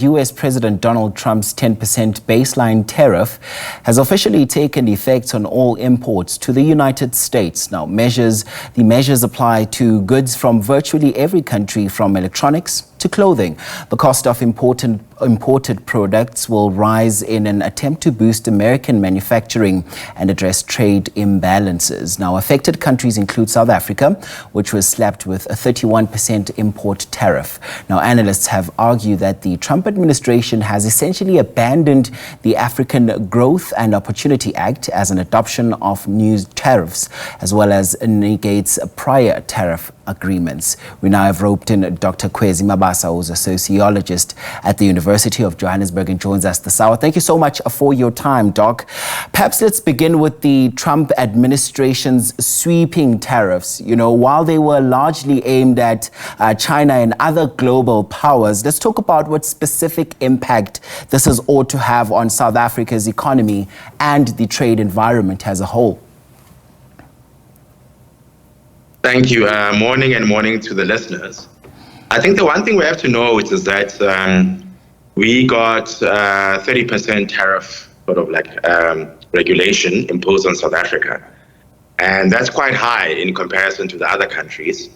US President Donald Trump's 10% baseline tariff has officially taken effect on all imports to the United States. Now, the measures apply to goods from virtually every country, from electronics to clothing. The cost of imported products will rise in an attempt to boost American manufacturing and address trade imbalances. Now, affected countries include South Africa, which was slapped with a 31% import tariff. Now, analysts have argued that the Trump administration has essentially abandoned the African Growth and Opportunity Act as an adoption of new tariffs, as well as negates prior tariff agreements. We now have roped in Dr Khwezi Mabasa, who's a sociologist at the University of Johannesburg, and joins us this hour. Thank you so much for your time, Doc. Perhaps let's begin with the Trump administration's sweeping tariffs. You know, while they were largely aimed at China and other global powers, let's talk about what specific impact this has ought to have on South Africa's economy and the trade environment as a whole. Thank you. Morning to the listeners. I think the one thing we have to know is that we got 30% tariff regulation imposed on South Africa. And that's quite high in comparison to the other countries.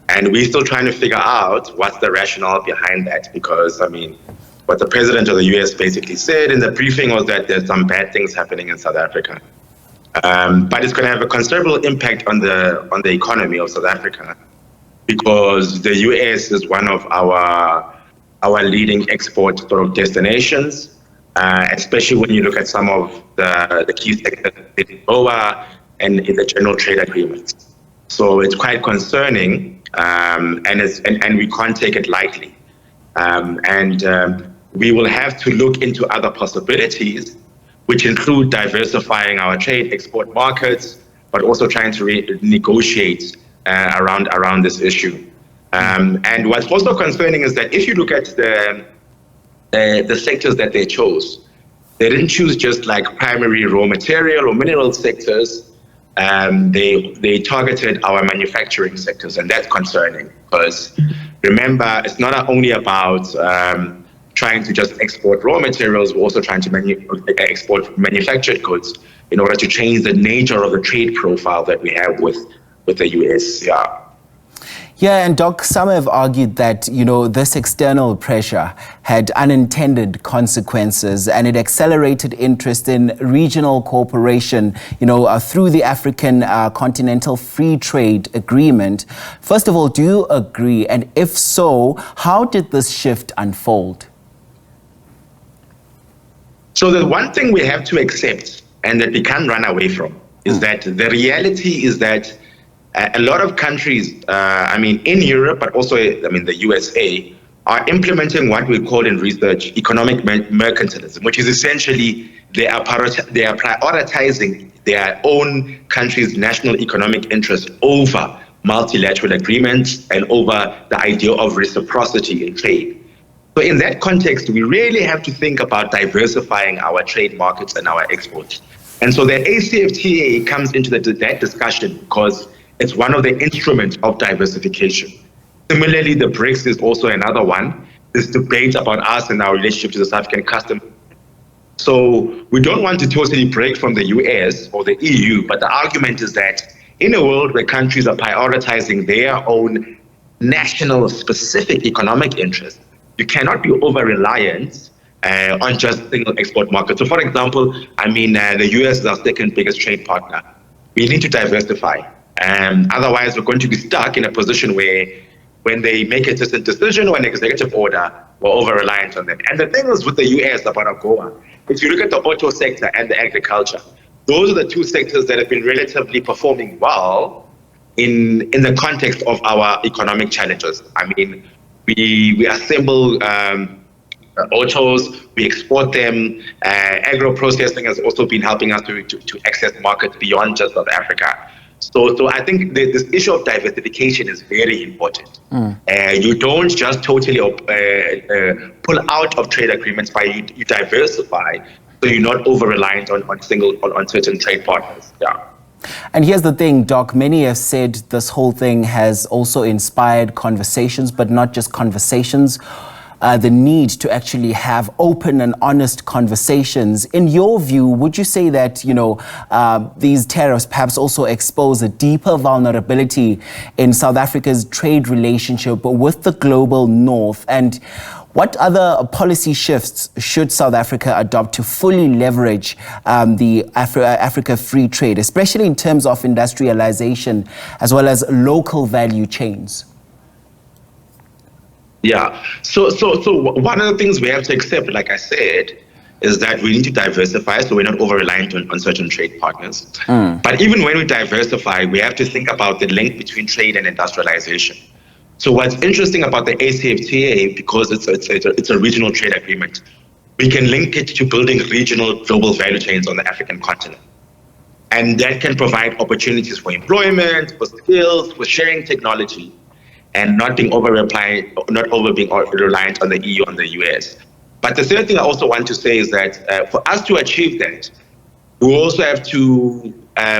And we're still trying to figure out what's the rationale behind that, because, I mean, what the president of the US basically said in the briefing was that there's some bad things happening in South Africa. But it's going to have a considerable impact on the economy of South Africa, because the US is one of our leading export sort of destinations, especially when you look at some of the key sectors in AGOA and in the general trade agreements. So it's quite concerning, and we can't take it lightly. We will have to look into other possibilities, which include diversifying our trade export markets, but also trying to negotiate around this issue. And what's also concerning is that if you look at the sectors that they chose, they didn't choose just like primary raw material or mineral sectors. They targeted our manufacturing sectors, and that's concerning, because remember, it's not only about trying to just export raw materials, we're also trying to export manufactured goods in order to change the nature of the trade profile that we have with the US. Yeah, and Doc, some have argued that, you know, this external pressure had unintended consequences, and it accelerated interest in regional cooperation, you know, through the African Continental Free Trade Agreement. First of all, do you agree? And if so, how did this shift unfold? So the one thing we have to accept and that we can't run away from is that the reality is that a lot of countries, in Europe, but also, the USA, are implementing what we call in research economic mercantilism, which is essentially they are prioritizing their own country's national economic interest over multilateral agreements and over the idea of reciprocity in trade. So in that context, we really have to think about diversifying our trade markets and our exports. And so the ACFTA comes into that discussion because it's one of the instruments of diversification. Similarly, the BRICS is also another one. This debate about us and our relationship to the South African custom. So we don't want to totally break from the US or the EU, but the argument is that in a world where countries are prioritizing their own national specific economic interests, you cannot be over-reliant on just single export markets. So for example, the US is our second biggest trade partner. We need to diversify. Otherwise, we're going to be stuck in a position where when they make a decision or an executive order, we're over-reliant on them. And the thing is with the US about AGOA, if you look at the auto sector and the agriculture, those are the two sectors that have been relatively performing well in the context of our economic challenges. We assemble autos, we export them. Agro-processing has also been helping us to access markets beyond just South Africa. So I think this issue of diversification is very important. You don't just totally pull out of trade agreements, but you diversify, so you're not over-reliant on certain trade partners. Yeah. And here's the thing, Doc, many have said this whole thing has also inspired conversations, but not just conversations, the need to actually have open and honest conversations. In your view, would you say that, these tariffs perhaps also expose a deeper vulnerability in South Africa's trade relationship with the global north? And what other policy shifts should South Africa adopt to fully leverage the Africa free trade, especially in terms of industrialization as well as local value chains? Yeah. So one of the things we have to accept, like I said, is that we need to diversify so we're not over-reliant on certain trade partners. But even when we diversify, we have to think about the link between trade and industrialization. So what's interesting about the ACFTA, because it's a regional trade agreement, we can link it to building regional global value chains on the African continent. And that can provide opportunities for employment, for skills, for sharing technology, and not being reliant on the EU and the US. But the third thing I also want to say is that for us to achieve that, we also have to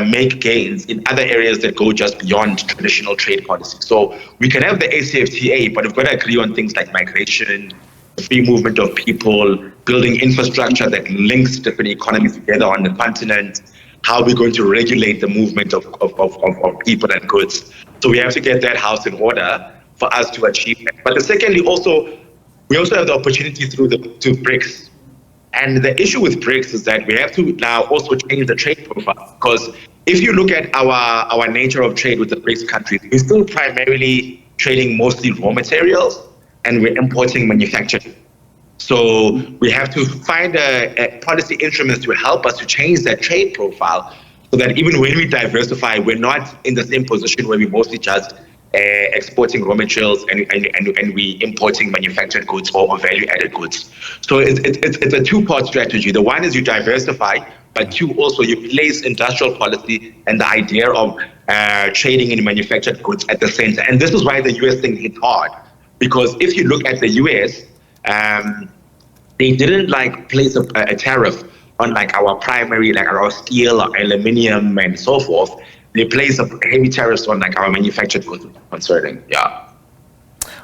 make gains in other areas that go just beyond traditional trade policy. So we can have the ACFTA, but we've got to agree on things like migration, the free movement of people, building infrastructure that links different economies together on the continent, how we're going to regulate the movement of people and goods. So we have to get that house in order for us to achieve that. But secondly, we also have the opportunity through BRICS. And the issue with BRICS is that we have to now also change the trade profile, because if you look at our nature of trade with the BRICS countries, we're still primarily trading mostly raw materials and we're importing manufacturing. So we have to find a policy instruments to help us to change that trade profile so that even when we diversify, we're not in the same position where we mostly just exporting raw materials and we importing manufactured goods or value-added goods. So it's a two-part strategy. The one is you diversify, but two, also you place industrial policy and the idea of trading in manufactured goods at the center. And this is why the US thing hit hard, because if you look at the US, they didn't place a tariff on our primary, our steel or aluminium and so forth. They place a heavy tariffs on our manufactured goods concerning. Yeah.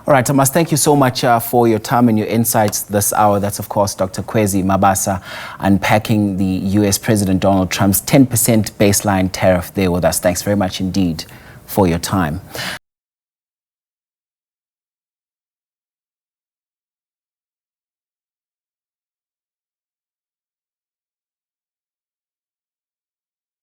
All right, Thomas, thank you so much for your time and your insights this hour. That's, of course, Dr. Khwezi Mabasa, unpacking the US President Donald Trump's 10% baseline tariff there with us. Thanks very much indeed for your time.